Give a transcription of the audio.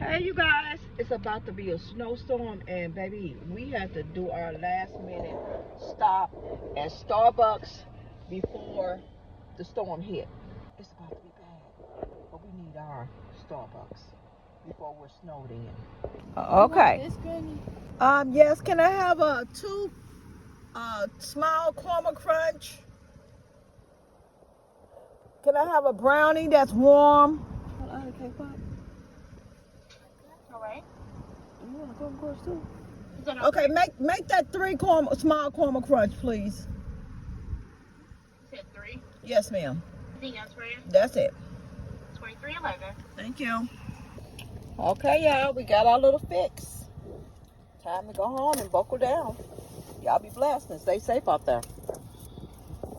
Hey you guys, it's about to be a snowstorm and baby, we had to do our last minute stop at Starbucks before the storm hit. It's about to be bad, but we need our Starbucks before we're snowed in. Okay. Yes, can I have two small caramel crunch? Can I have a brownie that's warm? You want a caramel crunch too? Okay, make that three small caramel crunch, please. You said 3? Yes, ma'am. Anything else for you? That's it. 23.11. Thank you. Okay, y'all, we got our little fix. Time to go home and buckle down. Y'all be blessed and stay safe out there.